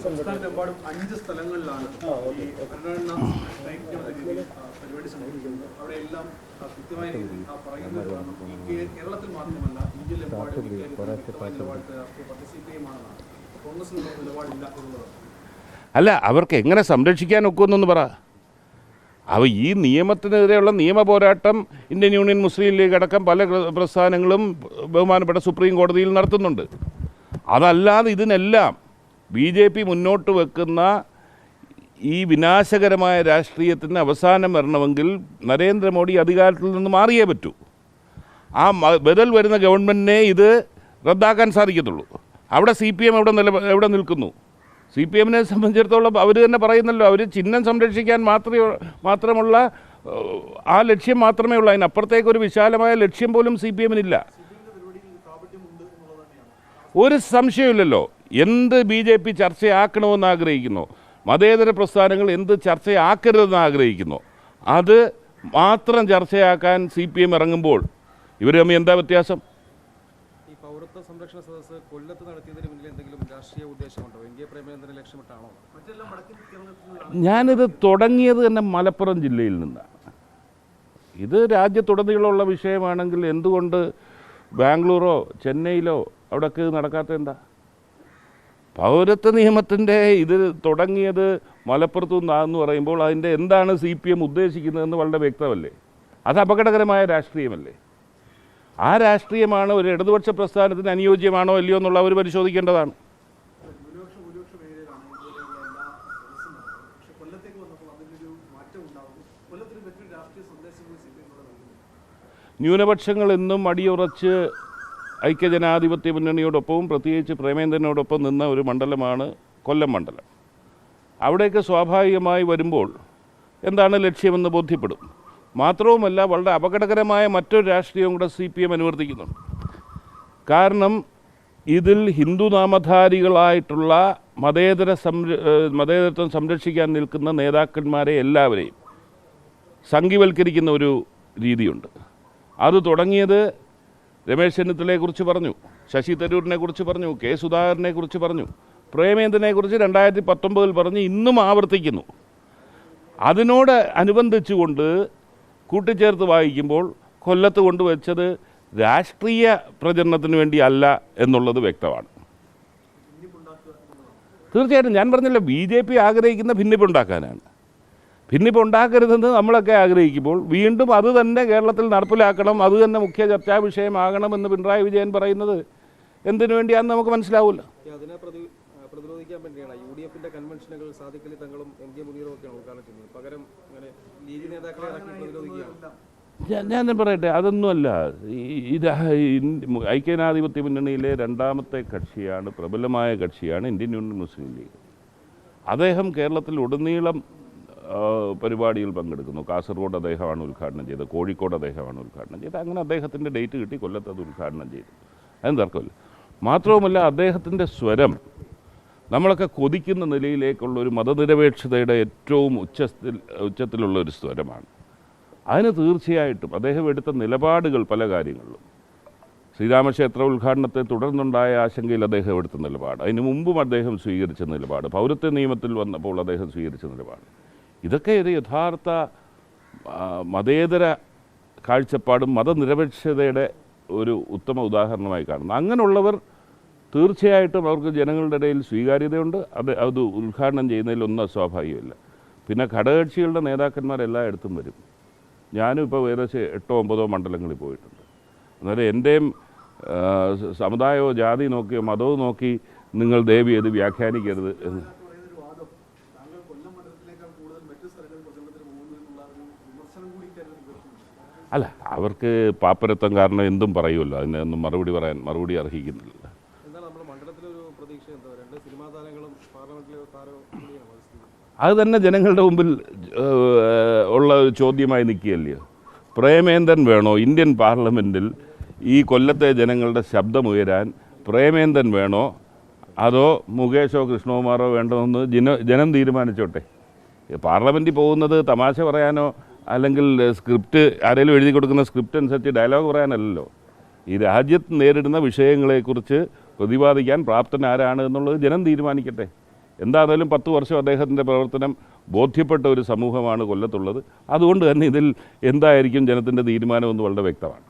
സംസ്ഥാനത്തെമ്പാടും 5 സ്ഥലങ്ങളിലാണ് ഈ ഭരണഘടന പരിപാടി സംഘടിപ്പിക്കുന്നത്. അവിടെ എല്ലാം കൃത്യമായ രീതിയിൽ പറയുന്നത് കേരളത്തിൽ മാത്രമല്ല ഇന്ത്യയിലെമ്പാടും നിലപാട് രാഷ്ട്രീയ പാർട്ടി CPIM ആണെന്നാണ്. കോൺഗ്രസിനുള്ള നിലപാടില്ല എന്നുള്ളതാണ്. അല്ല, അവർക്ക് എങ്ങനെ സംരക്ഷിക്കാൻ ഒക്കുമെന്നൊന്ന് പറ. ഈ നിയമത്തിനെതിരെയുള്ള നിയമ പോരാട്ടം ഇന്ത്യൻ യൂണിയൻ മുസ്ലിം ലീഗ് അടക്കം പല പ്രസ്ഥാനങ്ങളും ബഹുമാനപ്പെട്ട സുപ്രീം കോടതിയിൽ നടത്തുന്നുണ്ട്. അതല്ലാതെ ഇതിനെല്ലാം BJP മുന്നോട്ട് വെക്കുന്ന ഈ വിനാശകരമായ രാഷ്ട്രീയത്തിന് അവസാനം വരണമെങ്കിൽ നരേന്ദ്രമോദി അധികാരത്തിൽ നിന്ന് മാറിയേ പറ്റൂ. ആ ബദൽ വരുന്ന ഗവൺമെൻറ്റിനെ ഇത് റദ്ദാക്കാൻ സാധിക്കത്തുള്ളൂ. അവിടെ CPM എവിടെ നിൽക്കുന്നു? CPM-നെ സംബന്ധിച്ചിടത്തോളം അവർ തന്നെ പറയുന്നല്ലോ, അവർ ചിഹ്നം സംരക്ഷിക്കാൻ മാത്രമുള്ള ആ ലക്ഷ്യം മാത്രമേ ഉള്ളൂ. അതിനപ്പുറത്തേക്കൊരു വിശാലമായ ലക്ഷ്യം പോലും CPM-നില്ല. ഒരു സംശയമില്ലല്ലോ. എന്ത് BJP ചർച്ചയാക്കണമെന്ന് ആഗ്രഹിക്കുന്നു, മതേതര പ്രസ്ഥാനങ്ങൾ എന്ത് ചർച്ചയാക്കരുതെന്ന് ആഗ്രഹിക്കുന്നു, അത് മാത്രം ചർച്ചയാക്കാൻ CPM ഇറങ്ങുമ്പോൾ ഇവർ തമ്മിൽ എന്താ വ്യത്യാസം? പൗരത്വ സംരക്ഷണ സദസ്സ് കൊല്ലത്ത് നടത്തിയതിന് മുന്നിൽ എന്തെങ്കിലും രാഷ്ട്രീയ ഉദ്ദേശമുണ്ടോ? പ്രേമചന്ദ്രനെ ലക്ഷ്യമിട്ടാണോ? ഞാനിത് തുടങ്ങിയത് തന്നെ മലപ്പുറം ജില്ലയിൽ നിന്നാണ്. ഇത് രാജ്യത്തുടനീളമുള്ള വിഷയമാണെങ്കിൽ എന്തുകൊണ്ട് ബാംഗ്ലൂരോ ചെന്നൈയിലോ അവിടെയൊക്കെ നടക്കാത്ത എന്താ? പൗരത്വ നിയമത്തിൻ്റെ ഇത് തുടങ്ങിയത് മലപ്പുറത്തു നിന്നാന്ന് പറയുമ്പോൾ അതിൻ്റെ എന്താണ് CPM ഉദ്ദേശിക്കുന്നതെന്ന് വളരെ വ്യക്തമല്ലേ? അത് അപകടകരമായ രാഷ്ട്രീയമല്ലേ? ആ രാഷ്ട്രീയമാണ് ഒരു ഇടതുപക്ഷ പ്രസ്ഥാനത്തിന് അനുയോജ്യമാണോ അല്ലയോ എന്നുള്ള അവർ പരിശോധിക്കേണ്ടതാണ്. ന്യൂനപക്ഷങ്ങൾ എന്നും അടിയുറച്ച് ഐക്യജനാധിപത്യ മുന്നണിയോടൊപ്പവും പ്രത്യേകിച്ച് പ്രേമേന്ദ്രനോടൊപ്പം നിന്ന ഒരു മണ്ഡലമാണ് കൊല്ലം മണ്ഡലം. അവിടേക്ക് സ്വാഭാവികമായി വരുമ്പോൾ എന്താണ് ലക്ഷ്യമെന്ന് ബോധ്യപ്പെടും. മാത്രവുമല്ല, വളരെ അപകടകരമായ മറ്റൊരു രാഷ്ട്രീയവും കൂടെ CPM അനുവർത്തിക്കുന്നുണ്ട്. കാരണം ഇതിൽ ഹിന്ദു നാമധാരികളായിട്ടുള്ള മതേതരത്വം സംരക്ഷിക്കാൻ നിൽക്കുന്ന നേതാക്കന്മാരെ എല്ലാവരെയും സംഘിവൽക്കരിക്കുന്ന ഒരു രീതിയുണ്ട്. അത് തുടങ്ങിയത് രമേശ് ചെന്നിത്തലയെക്കുറിച്ച് പറഞ്ഞു, ശശി തരൂരിനെ കുറിച്ച് പറഞ്ഞു, K. സുധാകരനെ കുറിച്ച് പറഞ്ഞു, പ്രേമേന്ദ്രനെക്കുറിച്ച് 2019 പറഞ്ഞ് ഇന്നും ആവർത്തിക്കുന്നു. അതിനോട് അനുബന്ധിച്ചുകൊണ്ട് കൂട്ടിച്ചേർത്ത് വായിക്കുമ്പോൾ കൊല്ലത്ത് കൊണ്ടുവച്ചത് രാഷ്ട്രീയ പ്രചരണത്തിന് വേണ്ടിയല്ല എന്നുള്ളത് വ്യക്തമാണ്. തീർച്ചയായിട്ടും ഞാൻ പറഞ്ഞല്ലോ, BJP ആഗ്രഹിക്കുന്ന ഭിന്നിപ്പുണ്ടാക്കാനാണ്. ഭിന്നിപ്പുണ്ടാക്കരുതെന്ന് നമ്മളൊക്കെ ആഗ്രഹിക്കുമ്പോൾ വീണ്ടും അത് തന്നെ കേരളത്തിൽ നടപ്പിലാക്കണം, അത് തന്നെ മുഖ്യ ചർച്ചാ വിഷയമാകണമെന്ന് പിണറായി വിജയൻ പറയുന്നത് എന്തിനു വേണ്ടിയാണെന്ന് നമുക്ക് മനസ്സിലാവില്ല. അതിനെ പ്രതിരോധിക്കാൻ വേണ്ടിയാണ് UDF-ന്റെ കൺവെൻഷനുകൾ സാദിഖ് അലി തങ്ങളും MK മുനീറും ഒക്കെയാണ് ഉദ്ഘാടനം ചെയ്യുന്നത്. പകരം ലീഗ് നേതാക്കളെ പ്രതിരോധിക്കുകയാണ്. ഞാൻ പറയട്ടെ, അതൊന്നുമല്ല. ഐക്യജനാധിപത്യ മുന്നണിയിലെ രണ്ടാമത്തെ കക്ഷിയാണ്, പ്രബലമായ കക്ഷിയാണ് ഇന്ത്യൻ യൂണിയൻ മുസ്ലിം ലീഗ്. അദ്ദേഹം കേരളത്തിൽ ഉടനീളം പരിപാടിയിൽ പങ്കെടുക്കുന്നു. കാസർഗോഡ് അദ്ദേഹമാണ് ഉദ്ഘാടനം ചെയ്തത്, കോഴിക്കോട് അദ്ദേഹമാണ് ഉദ്ഘാടനം ചെയ്തത്. അങ്ങനെ അദ്ദേഹത്തിൻ്റെ ഡേറ്റ് കിട്ടി, കൊല്ലത്ത് അത് ഉദ്ഘാടനം ചെയ്തു. അതിന് തർക്കമില്ല. മാത്രവുമല്ല, അദ്ദേഹത്തിൻ്റെ നമ്മളൊക്കെ കൊതിക്കുന്ന നിലയിലേക്കുള്ള ഒരു മതനിരപേക്ഷതയുടെ ഏറ്റവും ഉച്ചത്തിലുള്ള ഒരു സ്വരമാണ്. അതിന് തീർച്ചയായിട്ടും അദ്ദേഹം എടുത്ത നിലപാടുകൾ പല കാര്യങ്ങളിലും, ശ്രീരാമക്ഷേത്ര ഉദ്ഘാടനത്തെ തുടർന്നുണ്ടായ ആശങ്കയിൽ അദ്ദേഹം എടുത്ത നിലപാട്, അതിന് മുമ്പും അദ്ദേഹം സ്വീകരിച്ച നിലപാട്, പൗരത്വ നിയമത്തിൽ വന്നപ്പോൾ അദ്ദേഹം സ്വീകരിച്ച നിലപാട്, ഇതൊക്കെ ഒരു യഥാർത്ഥ മതേതര കാഴ്ചപ്പാടും മതനിരപേക്ഷതയുടെ ഒരു ഉത്തമ ഉദാഹരണമായി കാണുന്നു. അങ്ങനെയുള്ളവർ തീർച്ചയായിട്ടും അവർക്ക് ജനങ്ങളുടെ ഇടയിൽ സ്വീകാര്യതയുണ്ട്. അത് ഉദ്ഘാടനം ചെയ്യുന്നതിലൊന്നും അസ്വാഭാവികമില്ല. പിന്നെ ഘടകകക്ഷികളുടെ നേതാക്കന്മാരെല്ലായിടത്തും വരും. ഞാനും ഇപ്പോൾ ഏകദേശം 8-9 മണ്ഡലങ്ങളിൽ പോയിട്ടുണ്ട്. അന്നേരം എൻ്റെയും സമുദായമോ ജാതി നോക്കിയോ മതവും നോക്കി നിങ്ങൾ ദേവി അത് വ്യാഖ്യാനിക്കരുത് എന്ന്. അല്ല, അവർക്ക് പാപ്പരത്വം കാരണം എന്തും പറയുമല്ലോ, അതിനൊന്നും മറുപടി അർഹിക്കുന്നില്ല. അത് തന്നെ ജനങ്ങളുടെ മുമ്പിൽ ഉള്ള ഒരു ചോദ്യമായി നിൽക്കുകയല്ലയോ. പ്രേമേന്ദ്രൻ വേണോ ഇന്ത്യൻ പാർലമെൻറ്റിൽ ഈ കൊല്ലത്തെ ജനങ്ങളുടെ ശബ്ദമുയരാൻ? പ്രേമേന്ദ്രൻ വേണോ അതോ മുകേഷോ കൃഷ്ണകുമാറോ വേണ്ടതെന്ന് ജനം തീരുമാനിച്ചോട്ടെ. പാർലമെൻറ്റിൽ പോകുന്നത് തമാശ പറയാനോ അല്ലെങ്കിൽ സ്ക്രിപ്റ്റ് ആരെങ്കിലും എഴുതി കൊടുക്കുന്ന സ്ക്രിപ്റ്റ് അനുസരിച്ച് ഡയലോഗ് പറയാനല്ലല്ലോ. ഈ രാജ്യത്ത് നേരിടുന്ന വിഷയങ്ങളെക്കുറിച്ച് പ്രതിപാദിക്കാൻ പ്രാപ്തൻ ആരാണ് എന്നുള്ളത് ജനം തീരുമാനിക്കട്ടെ. എന്താണേലും 10 വർഷം അദ്ദേഹത്തിൻ്റെ പ്രവർത്തനം ബോധ്യപ്പെട്ട ഒരു സമൂഹമാണ് കൊല്ലത്തുള്ളത്. അതുകൊണ്ട് തന്നെ ഇതിൽ എന്തായിരിക്കും ജനത്തിൻ്റെ തീരുമാനമെന്ന് വളരെ വ്യക്തമാണ്.